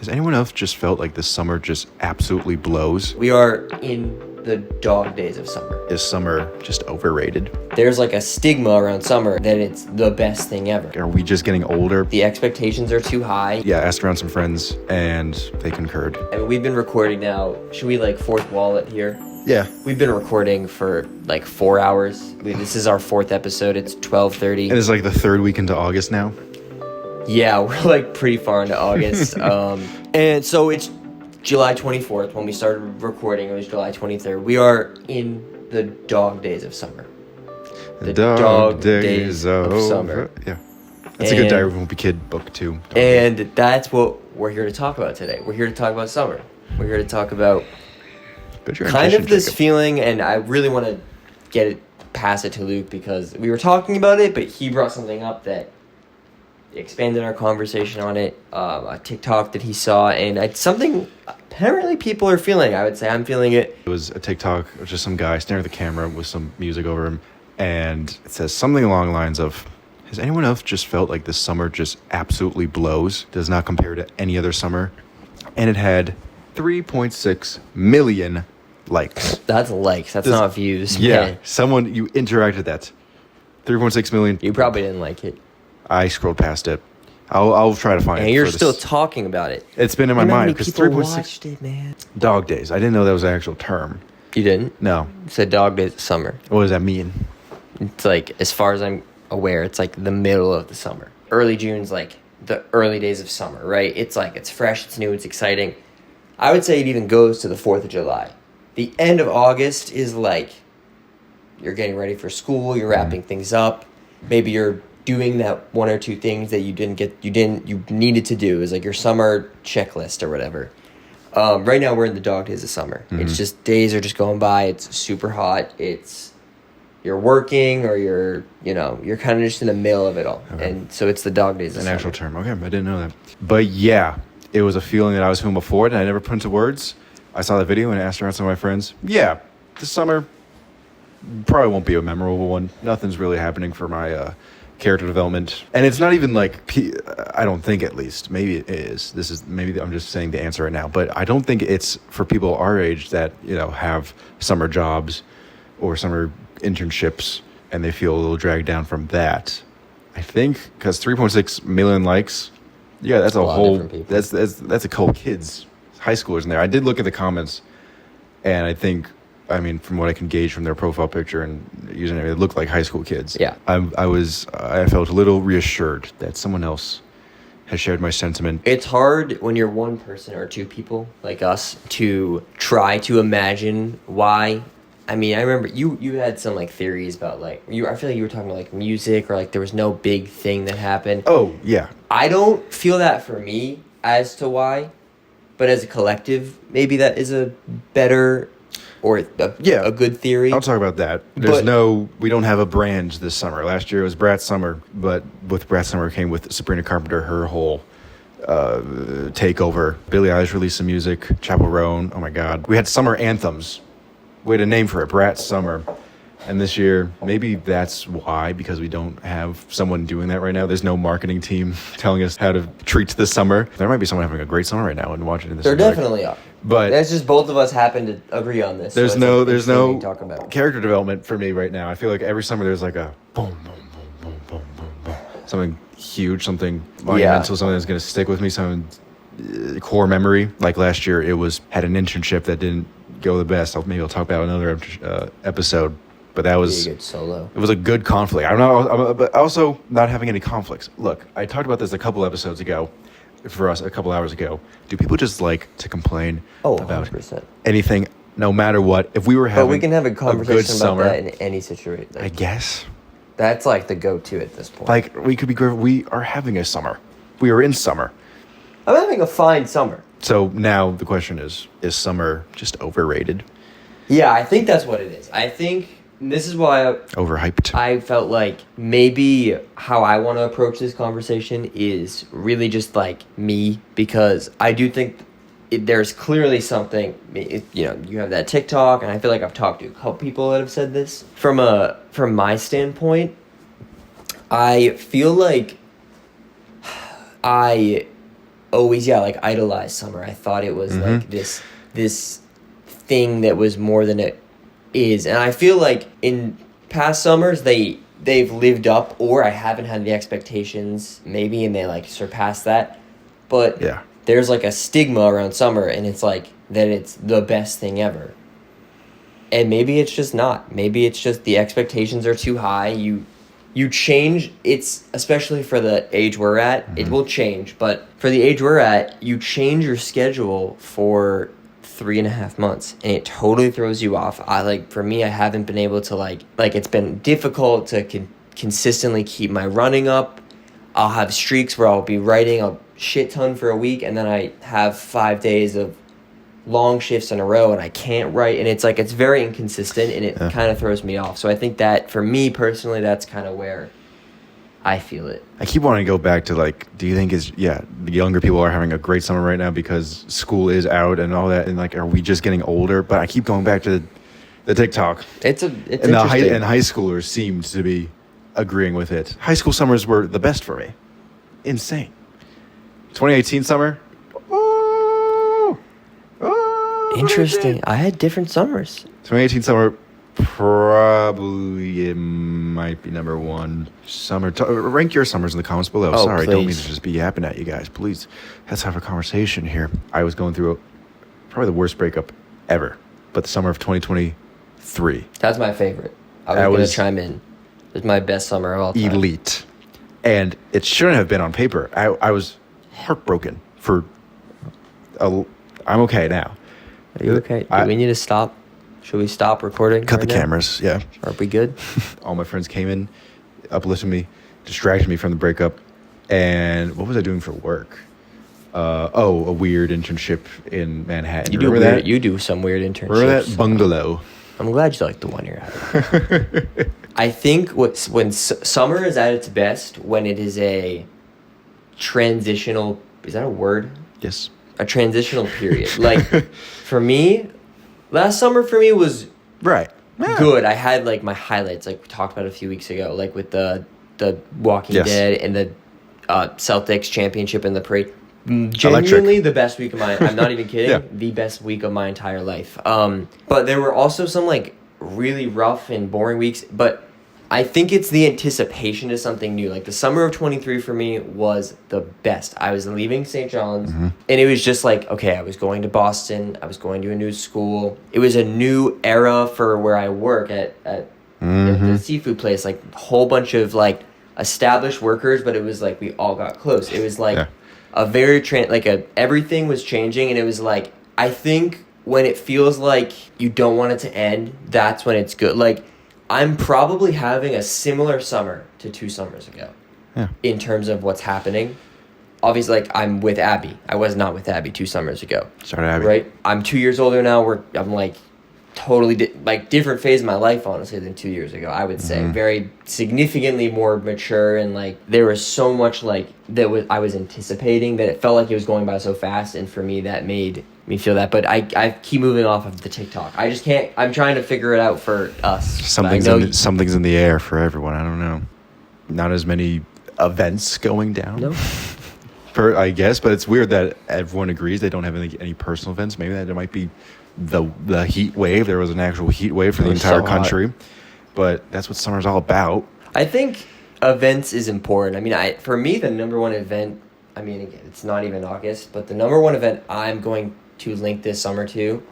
Has anyone else just felt like this summer just absolutely blows? We are in the dog days of summer. Is summer just overrated? There's like a stigma around summer that it's the best thing ever. Are we just getting older? The expectations are too high. Yeah, I asked around some friends and they concurred. I mean, we've been recording now. Should we like fourth wall it here? Yeah. We've been recording for like 4 hours. This is our 4th episode. It's 12:30. And it's like the 3rd week into August now. Yeah, we're like pretty far into August. And so it's July 24th when we started recording. It was July 23rd. We are in the dog days of summer. The dog days of summer. Yeah. That's a good Diary of a Wimpy Kid book too. And that's what we're here to talk about today. We're here to talk about summer. We're here to talk about kind of this feeling, and I really want to pass it to Luke because we were talking about it, but he brought something up that expanded our conversation on it. A TikTok that he saw, and it's something apparently people are feeling. I would say I'm feeling it. It was a TikTok of just some guy staring at the camera with some music over him, and it says something along the lines of, has anyone else just felt like this summer just absolutely blows? Does not compare to any other summer. And it had 3.6 million likes. That's likes. That's not views. Yeah. Man. Someone, you interacted that. 3.6 million. You probably didn't like it. I scrolled past it. I'll try to find it. And you're still talking about it. It's been in my mind because 3.6 watched it, man. Dog days. I didn't know that was an actual term. You didn't? No. You said dog days of summer. What does that mean? It's like, as far as I'm aware, it's like the middle of the summer. Early June's like the early days of summer, right? It's like, it's fresh, it's new, it's exciting. I would say it even goes to the 4th of July. The end of August is like, you're getting ready for school, you're wrapping things up. Maybe you're doing that one or two things that you needed to do. Is like your summer checklist or whatever. Right now we're in the dog days of summer. Mm-hmm. It's just, days are just going by. It's super hot. You're working or you're kind of just in the middle of it all. Okay. And so it's the dog days of summer. An actual term. Okay, I didn't know that. But yeah, it was a feeling that I was feeling before it and I never put into words. I saw the video and asked around some of my friends. Yeah, this summer probably won't be a memorable one. Nothing's really happening for my character development. And it's not even like, I don't think, at least, maybe it is. Maybe I'm just saying the answer right now, but I don't think it's for people our age that, have summer jobs or summer internships and they feel a little dragged down from that. I think because 3.6 million likes, yeah, that's a whole, that's a couple kids, high schoolers in there. I did look at the comments and I think, from what I can gauge from their profile picture and username, it looked like high school kids. Yeah. I felt a little reassured that someone else has shared my sentiment. It's hard when you're one person or two people like us to try to imagine why. I remember you had some like theories about I feel like you were talking about like music or like there was no big thing that happened. Oh, yeah. I don't feel that for me as to why, but as a collective, maybe that is a better or a good theory. I'll talk about that. We don't have a brand this summer. Last year it was Brat's Summer, but with Brat's Summer came with Sabrina Carpenter, her whole takeover. Billie Eilish released some music, Chappell Roan, oh my God. We had summer anthems. We had a name for it, Brat's Summer. And this year, maybe that's why, because we don't have someone doing that right now. There's no marketing team telling us how to treat the summer. There might be someone having a great summer right now and watching this. There definitely are. But that's just both of us happen to agree on this. There's no character development for me right now. I feel like every summer there's like a boom, boom, boom, boom, boom, boom, boom. Something huge, something monumental, something that's going to stick with me, some core memory. Like last year, had an internship that didn't go the best. Maybe I'll talk about another episode. But that was a good solo. It was a good conflict. But also not having any conflicts. Look, I talked about this a couple episodes ago, for us a couple hours ago. Do people just like to complain about 100%. anything, no matter what? If we were having, we can have a conversation about summer, that in any situation. I guess that's like the go-to at this point. Like we are having a summer. We are in summer. I'm having a fine summer. So now the question is summer just overrated? Yeah, I think that's what it is. I think this is why overhyped. I felt like maybe how I want to approach this conversation is really just like me, because I do think there's clearly something. You have that TikTok, and I feel like I've talked to a couple people that have said this. From my standpoint, I feel like I always, like idolized summer. I thought it was like this thing that was more than it is. And I feel like in past summers they've lived up, or I haven't had the expectations maybe, and they like surpassed that. But Yeah. there's like a stigma around summer, and it's like that it's the best thing ever. And maybe it's just not. Maybe it's just the expectations are too high. You change. It's especially for the age we're at. It will change, but for the age we're at, you change your schedule for 3.5 months, and it totally throws you off. For me, I haven't been able to like it's been difficult to consistently keep my running up. I'll have streaks where I'll be writing a shit ton for a week, and then I have 5 days of long shifts in a row, and I can't write, and it's like it's very inconsistent, and it kind of throws me off. So I think that for me personally, that's kind of where I feel it. I keep wanting to go back to like, do you think the younger people are having a great summer right now because school is out and all that, and like, are we just getting older? But I keep going back to the TikTok. It's and interesting. And high schoolers seemed to be agreeing with it. High school summers were the best for me. Insane. 2018 summer. Interesting. I had different summers. 2018 summer probably might be number one summer. Rank your summers in the comments below. Oh, Sorry, don't mean please. to just be yapping at you guys. Please, let's have a conversation here. I was going through probably the worst breakup ever, but the summer of 2023. That's my favorite. I was going to chime in. It was my best summer of all time. Elite. And it shouldn't have been on paper. I was heartbroken for... I'm okay now. Are you okay? Do we need to stop? Should we stop recording? Cut right the now? cameras, yeah. Are we good? All my friends came in, uplifted me, distracted me from the breakup. And what was I doing for work? A weird internship in Manhattan. You do some weird internships. Remember that bungalow? I'm glad you like the one you're at. I think when summer is at its best, when it is a transitional... Is that a word? Yes. A transitional period. Like, for me, last summer for me was Right. Yeah. good. I had, like, my highlights, like we talked about a few weeks ago, like with the Walking Dead and the Celtics championship and the parade. Genuinely the best week of my... I'm not even kidding. Yeah. The best week of my entire life. But there were also some, like, really rough and boring weeks. But I think it's the anticipation of something new. Like, the summer of 23 for me was the best. I was leaving St. John's, and it was just like, okay, I was going to Boston. I was going to a new school. It was a new era for where I work at the seafood place. Like, a whole bunch of, like, established workers, but it was like we all got close. It was like a very everything was changing, and it was like, I think when it feels like you don't want it to end, that's when it's good. Like, I'm probably having a similar summer to 2 summers ago in terms of what's happening. Obviously, like, I'm with Abby. I was not with Abby 2 summers ago. Sorry, Abby. Right? I'm 2 years older now. I'm like totally different phase of my life, honestly, than 2 years ago. I would say very significantly more mature, and like there was so much like I was anticipating that it felt like it was going by so fast, and for me that made me feel that. But I keep moving off of the TikTok. I just can't. I'm trying to figure it out for us. Something's in the air for everyone. I don't know. Not as many events going down. No. I guess, but it's weird that everyone agrees they don't have any personal events. Maybe that it might be the heat wave. There was an actual heat wave for the entire country, but that's what summer's all about. I think events is important. I mean, for me, the number one event. I mean, again, it's not even August, but the number one event I'm going to link this summer to,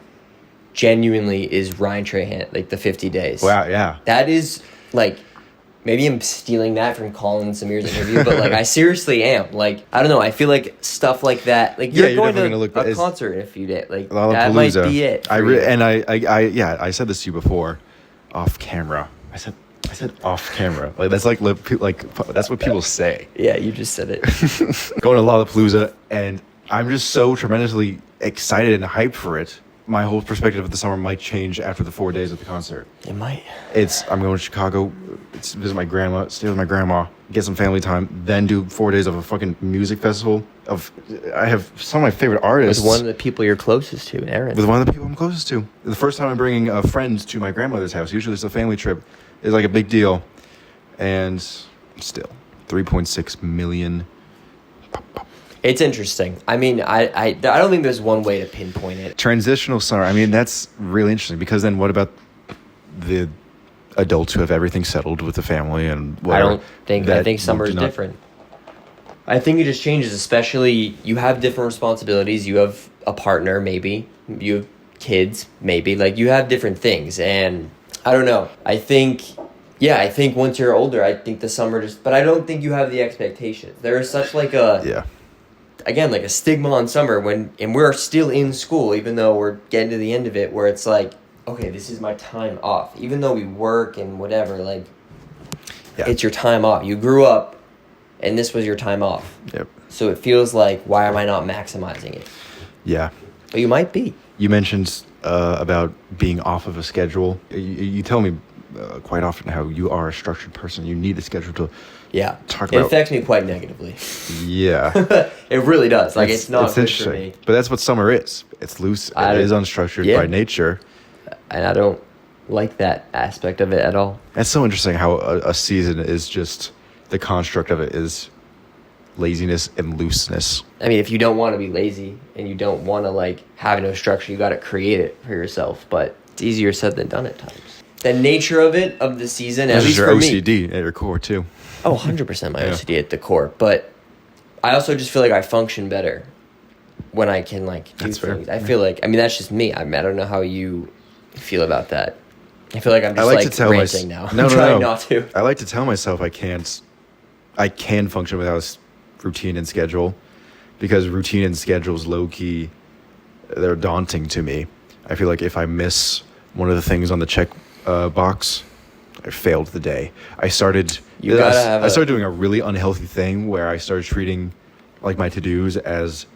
genuinely, is Ryan Trahan, like the 50 days. Wow, yeah. That is like. Maybe I'm stealing that from Colin Samir's interview, but like I seriously am. Like, I don't know. I feel like stuff like that. Like, you're going to a concert in a few days. Like, that might be it. I said this to you before, off camera. I said off camera. Like, that's like that's what people say. Yeah, you just said it. Going to Lollapalooza, and I'm just so tremendously excited and hyped for it. My whole perspective of the summer might change after the 4 days of the concert. It might. I'm going to Chicago, visit my grandma, stay with my grandma, get some family time, then do 4 days of a fucking music festival. I have some of my favorite artists. With one of the people you're closest to, Aaron. With one of the people I'm closest to. The first time I'm bringing a friend to my grandmother's house, usually it's a family trip, is like a big deal. And still, 3.6 million. It's interesting. I mean, I don't think there's one way to pinpoint it. Transitional summer. I mean, that's really interesting because then what about the adults who have everything settled with the family and whatever? I think summer is different. I think it just changes, especially you have different responsibilities. You have a partner, maybe. You have kids, maybe. Like, you have different things. And I don't know. I think once you're older, I think the summer but I don't think you have the expectations. There is such like a stigma on summer and we're still in school, even though we're getting to the end of it, where it's like, okay, this is my time off. Even though we work and whatever, like, it's your time off. You grew up and this was your time off. Yep. So it feels like, why am I not maximizing it? Yeah. But you might be. You mentioned about being off of a schedule. You tell me quite often how you are a structured person. You need a schedule to talk about. It affects me quite negatively. Yeah. It really does. Like, it's not good for me. But that's what summer is. It's loose. It is unstructured by nature. And I don't like that aspect of it at all. It's so interesting how a season is just, the construct of it is laziness and looseness. I mean, if you don't want to be lazy and you don't want to, like, have no structure, you got to create it for yourself. But it's easier said than done at times. The nature of it, of the season, at least for me. OCD at your core, too. Oh, 100% my OCD at the core. But I also just feel like I function better when I can, like, do things. I feel like, I mean, that's just me. I don't know how you feel about that. I feel like I'm just ranting now. I'm trying not to. I like to tell myself I can function without routine and schedule, because routine and schedules, low-key, they're daunting to me. I feel like if I miss one of the things on the check box, I failed the day. I started doing a really unhealthy thing where I started treating, like, my to-dos as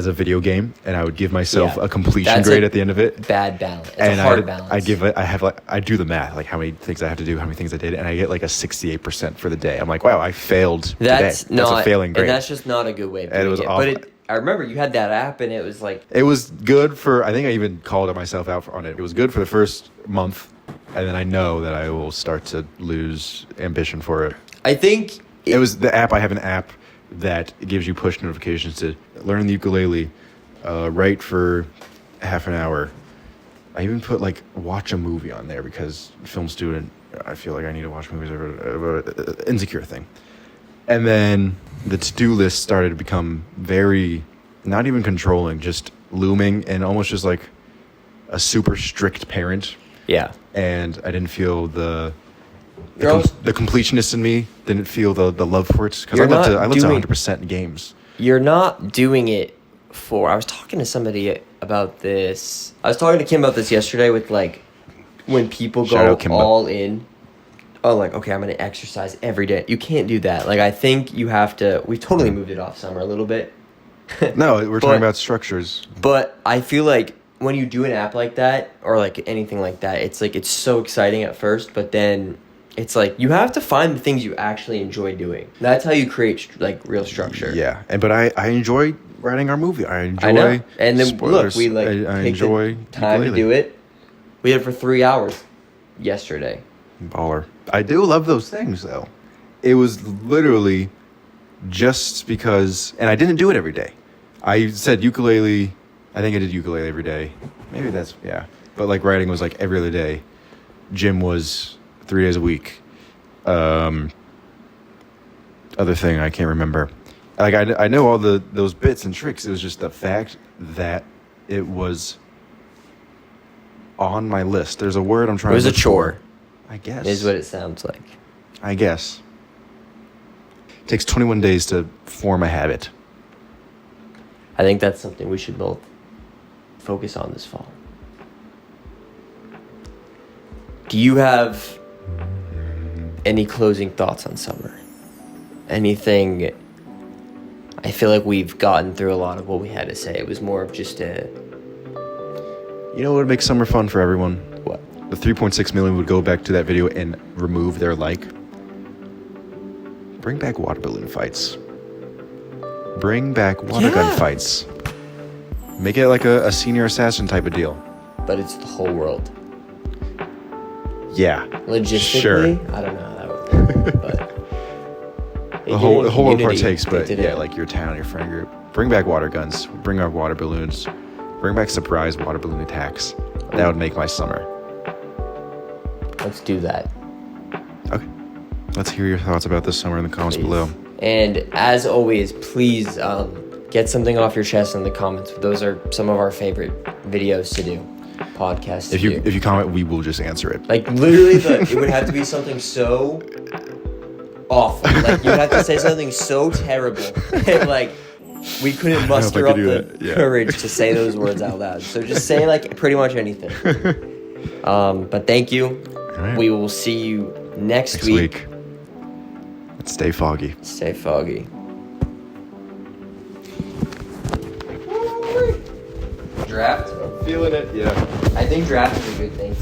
a video game, and I would give myself a completion grade at the end of it. Bad balance. It's a hard balance. I do the math, like how many things I have to do, how many things I did, and I get like a 68% for the day. I'm like, wow, I failed today. That's a failing grade. And that's just not a good way of doing it. Awful. But I remember you had that app, and it was like... It was good for, I think I even called myself out on it. It was good for the first month, and then I know that I will start to lose ambition for it. I think... It was the app. I have an app that gives you push notifications to learn the ukulele, write for half an hour. I even put, like, watch a movie on there because film student, I feel like I need to watch movies over insecure thing. And then the to-do list started to become very, not even controlling, just looming, and almost just like a super strict parent. Yeah. And I didn't feel the completionist in me didn't feel the love for it, because I love to 100% games. You're not doing it for... I was talking to somebody about this. I was talking to Kim about this yesterday with, like, when people go all in. Oh, like, okay, I'm going to exercise every day. You can't do that. Like, I think you have to... We've totally moved it off summer a little bit. No, we're talking about structures. But I feel like when you do an app like that, or, like, anything like that, it's, like, it's so exciting at first, but then... It's like you have to find the things you actually enjoy doing. That's how you create like real structure. Yeah, but I enjoy writing our movie. I know. And then spoilers. Look, we like I enjoy the time to do it. We did it for 3 hours yesterday. Baller. I do love those things though. It was literally just because, and I didn't do it every day. I said ukulele. I think I did ukulele every day. Maybe that's But like writing was like every other day. Gym was 3 days a week. Other thing I can't remember. Like I know all those bits and tricks. It was just the fact that it was on my list. There's a word I'm trying to look for. It was a chore. I guess. Is what it sounds like. I guess. It takes 21 days to form a habit. I think that's something we should both focus on this fall. Do you have any closing thoughts on summer? Anything? I feel like we've gotten through a lot of what we had to say. It was more of just a... You know what would make summer fun for everyone? What? The 3.6 million would go back to that video and remove their like. Bring back water balloon fights. Bring back water gun fights. Make it like a senior assassin type of deal. But it's the whole world. Yeah. Logistically, sure. I don't know how that would work, but the whole world Unity, partakes, but they did yeah, it. like your town, your friend group. Bring back water guns. Bring back water balloons. Bring back surprise water balloon attacks. That would make my summer. Let's do that. Okay. Let's hear your thoughts about this summer in the comments Please. below. And as always, please get something off your chest in the comments. Those are some of our favorite videos to do, podcasts to do. If you comment, we will just answer it. Like literally, it would have to be something so awful. Like you'd have to say something so terrible, and like we couldn't muster up the courage to say those words out loud. So just say like pretty much anything. But thank you. Right. We will see you next week. And stay foggy. Stay foggy. Draft. I'm feeling it. Yeah. I think draft is a good thing.